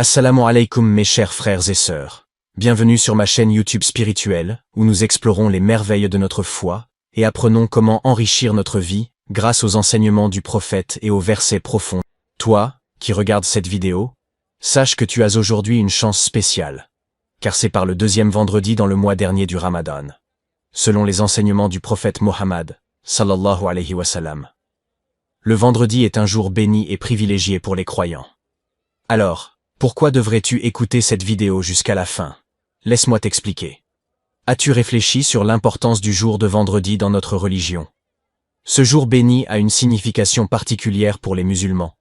Assalamu alaikum mes chers frères et sœurs. Bienvenue sur ma chaîne YouTube spirituelle, où nous explorons les merveilles de notre foi, et apprenons comment enrichir notre vie, grâce aux enseignements du prophète et aux versets profonds. Toi, qui regardes cette vidéo, sache que tu as aujourd'hui une chance spéciale, car c'est par le deuxième vendredi dans le mois dernier du Ramadan, selon les enseignements du prophète Mohammed, sallallahu alayhi wa sallam. Le vendredi est un jour béni et privilégié pour les croyants. Alors, pourquoi devrais-tu écouter cette vidéo jusqu'à la fin? Laisse-moi t'expliquer. As-tu réfléchi sur l'importance du jour de vendredi dans notre religion? Ce jour béni a une signification particulière pour les musulmans,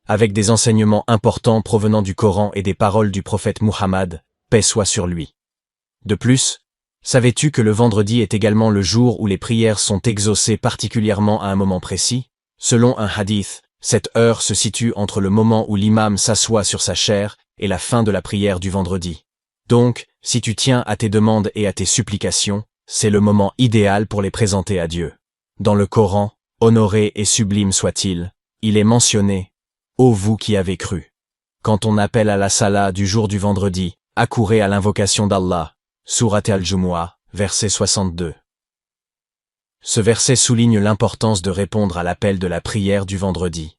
avec des enseignements importants provenant du Coran et des paroles du prophète Muhammad, paix soit sur lui. De plus, savais-tu que le vendredi est également le jour où les prières sont exaucées particulièrement à un moment précis? Selon un hadith, cette heure se situe entre le moment où l'imam s'assoit sur sa chaire et la fin de la prière du vendredi. Donc, si tu tiens à tes demandes et à tes supplications, c'est le moment idéal pour les présenter à Dieu. Dans le Coran, honoré et sublime soit-il, il est mentionné « Ô vous qui avez cru ». Quand on appelle à la salat du jour du vendredi, accourez à l'invocation d'Allah, Sourate al-Jumu'ah, verset 62. Ce verset souligne l'importance de répondre à l'appel de la prière du vendredi.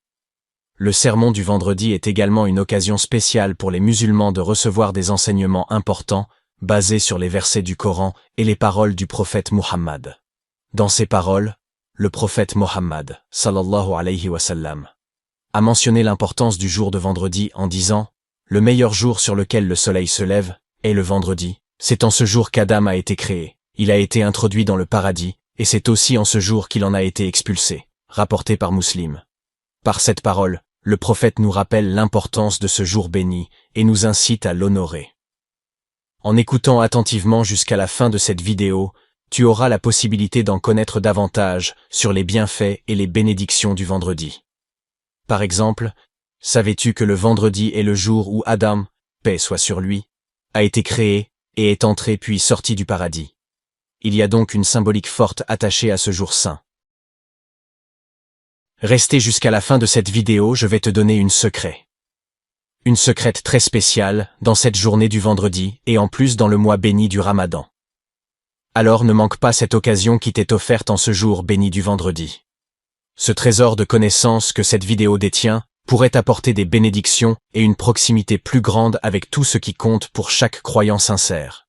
Le sermon du vendredi est également une occasion spéciale pour les musulmans de recevoir des enseignements importants, basés sur les versets du Coran et les paroles du prophète Muhammad. Dans ces paroles, le prophète Muhammad, sallallahu alayhi wa sallam, a mentionné l'importance du jour de vendredi en disant « Le meilleur jour sur lequel le soleil se lève est le vendredi. C'est en ce jour qu'Adam a été créé. Il a été introduit dans le paradis, et c'est aussi en ce jour qu'il en a été expulsé. » Rapporté par Muslim. Par cette parole, le prophète nous rappelle l'importance de ce jour béni et nous incite à l'honorer. En écoutant attentivement jusqu'à la fin de cette vidéo, tu auras la possibilité d'en connaître davantage sur les bienfaits et les bénédictions du vendredi. Par exemple, savais-tu que le vendredi est le jour où Adam, paix soit sur lui, a été créé et est entré puis sorti du paradis? Il y a donc une symbolique forte attachée à ce jour saint. Restez jusqu'à la fin de cette vidéo, je vais te donner une secret. Une secrète très spéciale, dans cette journée du vendredi, et en plus dans le mois béni du Ramadan. Alors ne manque pas cette occasion qui t'est offerte en ce jour béni du vendredi. Ce trésor de connaissances que cette vidéo détient pourrait t'apporter des bénédictions et une proximité plus grande avec tout ce qui compte pour chaque croyant sincère.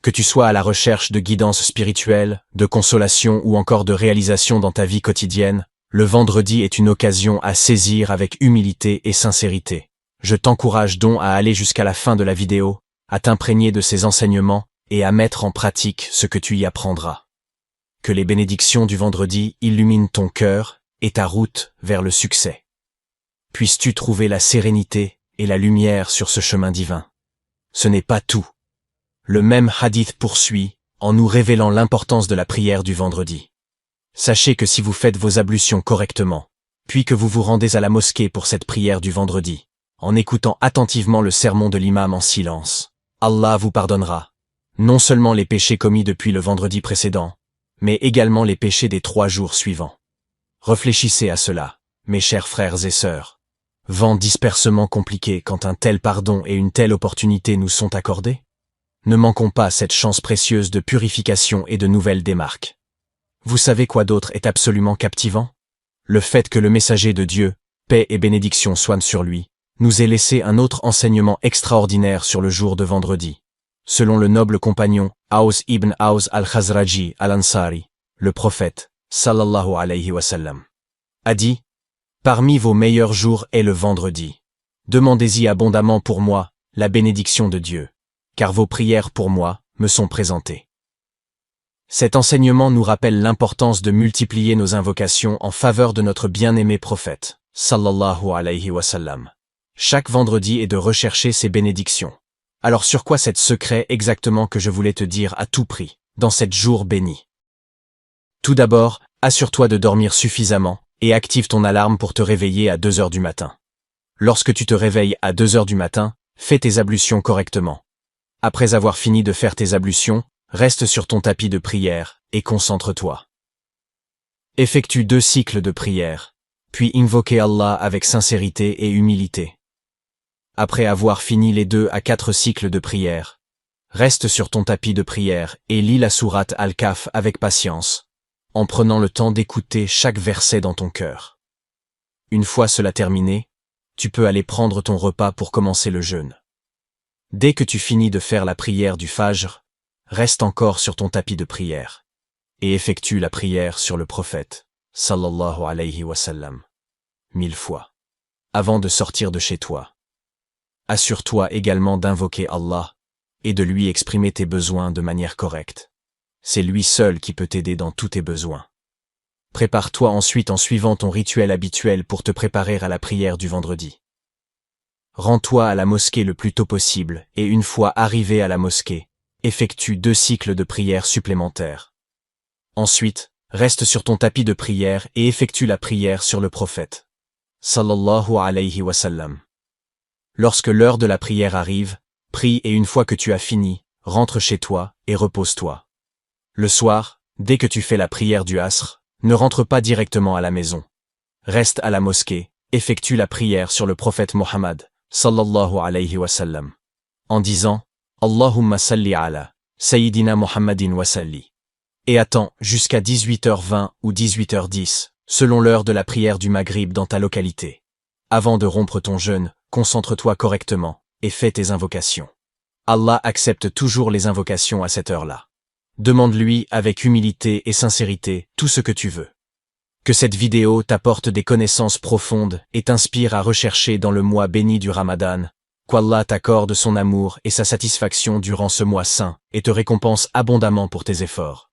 Que tu sois à la recherche de guidance spirituelle, de consolation ou encore de réalisation dans ta vie quotidienne, le vendredi est une occasion à saisir avec humilité et sincérité. Je t'encourage donc à aller jusqu'à la fin de la vidéo, à t'imprégner de ces enseignements et à mettre en pratique ce que tu y apprendras. Que les bénédictions du vendredi illuminent ton cœur et ta route vers le succès. Puisses-tu trouver la sérénité et la lumière sur ce chemin divin. Ce n'est pas tout. Le même hadith poursuit, en nous révélant l'importance de la prière du vendredi. Sachez que si vous faites vos ablutions correctement, puis que vous vous rendez à la mosquée pour cette prière du vendredi, en écoutant attentivement le sermon de l'imam en silence, Allah vous pardonnera, non seulement les péchés commis depuis le vendredi précédent, mais également les péchés des 3 jours suivants. Réfléchissez à cela, mes chers frères et sœurs. Vent dispersement compliqué quand un tel pardon et une telle opportunité nous sont accordés? Ne manquons pas cette chance précieuse de purification et de nouvelles démarques. Vous savez quoi d'autre est absolument captivant? Le fait que le messager de Dieu, paix et bénédiction soient sur lui, nous ait laissé un autre enseignement extraordinaire sur le jour de vendredi. Selon le noble compagnon, Aws ibn Aws al-Khazraji al-Ansari, le prophète, sallallahu alayhi wa sallam, a dit « Parmi vos meilleurs jours est le vendredi. Demandez-y abondamment pour moi la bénédiction de Dieu, car vos prières pour moi me sont présentées. » Cet enseignement nous rappelle l'importance de multiplier nos invocations en faveur de notre bien-aimé prophète, sallallahu alayhi wa sallam. Chaque vendredi est de rechercher ses bénédictions. Alors sur quoi cette secret exactement que je voulais te dire à tout prix, dans cette jour béni? Tout d'abord, assure-toi de dormir suffisamment, et active ton alarme pour te réveiller à 2 heures du matin. Lorsque tu te réveilles à 2 heures du matin, fais tes ablutions correctement. Après avoir fini de faire tes ablutions, reste sur ton tapis de prière, et concentre-toi. Effectue 2 cycles de prière, puis invoquez Allah avec sincérité et humilité. Après avoir fini les 2 à 4 cycles de prière, reste sur ton tapis de prière et lis la sourate Al-Kahf avec patience, en prenant le temps d'écouter chaque verset dans ton cœur. Une fois cela terminé, tu peux aller prendre ton repas pour commencer le jeûne. Dès que tu finis de faire la prière du Fajr, reste encore sur ton tapis de prière et effectue la prière sur le prophète, sallallahu alayhi wa sallam, 1000 fois, avant de sortir de chez toi. Assure-toi également d'invoquer Allah et de lui exprimer tes besoins de manière correcte. C'est lui seul qui peut t'aider dans tous tes besoins. Prépare-toi ensuite en suivant ton rituel habituel pour te préparer à la prière du vendredi. Rends-toi à la mosquée le plus tôt possible et une fois arrivé à la mosquée, effectue 2 cycles de prière supplémentaires. Ensuite, reste sur ton tapis de prière et effectue la prière sur le prophète, sallallahu alayhi wa sallam. Lorsque l'heure de la prière arrive, prie et une fois que tu as fini, rentre chez toi et repose-toi. Le soir, dès que tu fais la prière du Asr, ne rentre pas directement à la maison. Reste à la mosquée, effectue la prière sur le prophète Mohammed, sallallahu alayhi wa sallam, en disant « Allahumma salli ala Sayyidina Muhammadin wa salli » et attends jusqu'à 18h20 ou 18h10, selon l'heure de la prière du Maghrib dans ta localité. Avant de rompre ton jeûne, concentre-toi correctement et fais tes invocations. Allah accepte toujours les invocations à cette heure-là. Demande-lui avec humilité et sincérité tout ce que tu veux. Que cette vidéo t'apporte des connaissances profondes et t'inspire à rechercher dans le mois béni du Ramadan, qu'Allah t'accorde son amour et sa satisfaction durant ce mois saint et te récompense abondamment pour tes efforts.